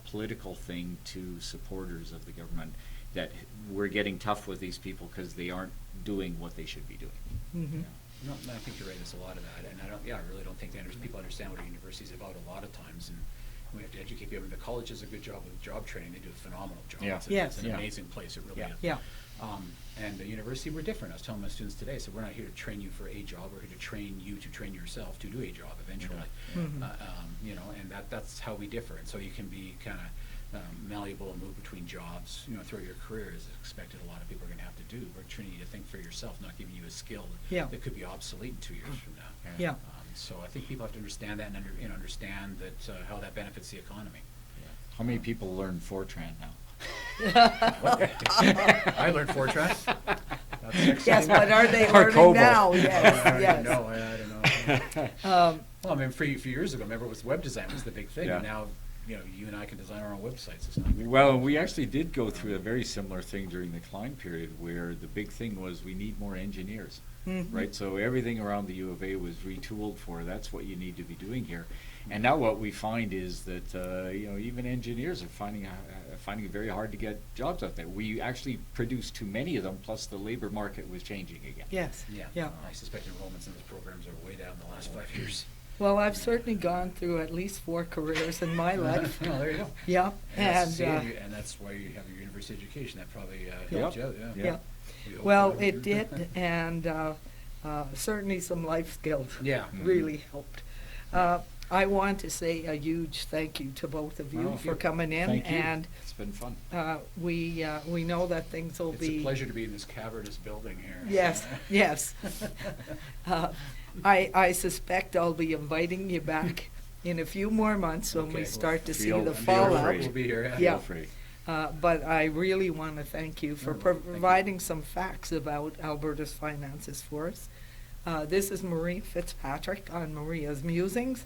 political thing to supporters of the government, that we're getting tough with these people because they aren't doing what they should be doing. Mm-hmm. Yeah. No, I think you're right. There's a lot of that, and I really don't think people understand what a university is about a lot of times, and we have to educate people. I mean, the college does a good job with job training. They do a phenomenal job. Yeah. It's an Yeah. amazing place. It really is. Yeah. And the university, we're different. I was telling my students today, so we're not here to train you for a job. We're here to train you to train yourself to do a job eventually. Mhm. You know, and that's how we differ. And so you can be kind of malleable and move between jobs, you know, throughout your career is expected. A lot of people are going to have to do. We're training you to think for yourself, not giving you a skill that could be obsolete in 2 years from now. Yeah. So I think people have to understand that and understand that how that benefits the economy. How many people learn Fortran now? I learned Fortran. That's exciting. Yes, but are they Or learning COBOL. now? Yes, I don't yes. know. I don't know. Well, I mean, a few years ago, remember, it was web design was the big thing. Yeah. And now, you know, you and I can design our own websites. It's not a big Well, we actually did go through a very similar thing during the Klein period, where the big thing was we need more engineers, Mhm. right? So everything around the U of A was retooled for, that's what you need to be doing here. And now what we find is that, you know, even engineers are finding it very hard to get jobs out there. We actually produced too many of them, plus the labor market was changing again. Yes. Yeah. Yeah. I suspect enrollments in those programs are way down in the last 5 years. Well, I've certainly gone through at least 4 careers in my life. Well, there you go. Yeah, And, and and that's why you have your university education. That probably Yeah. helped you out. Yeah. Yeah. yeah. We hope Well, so. it did, and certainly some life skills Yeah. really helped. I want to say a huge thank you to both of you Oh, for coming in, Thank you. and It's been fun. we know that things will It's be. a pleasure to be in this cavernous building here. Yes, yes. I suspect I'll be inviting you back in a few more months when Okay, we well, start to see feel- the feel fallout. free. We'll be here. Yeah. Feel free. But I really want to thank you for Oh, well, thank you. providing some facts about Alberta's finances for us. This is Maria Fitzpatrick on Maria's Musings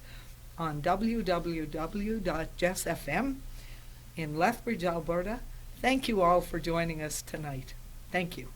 on www.jessfm in Lethbridge, Alberta. Thank you all for joining us tonight. Thank you.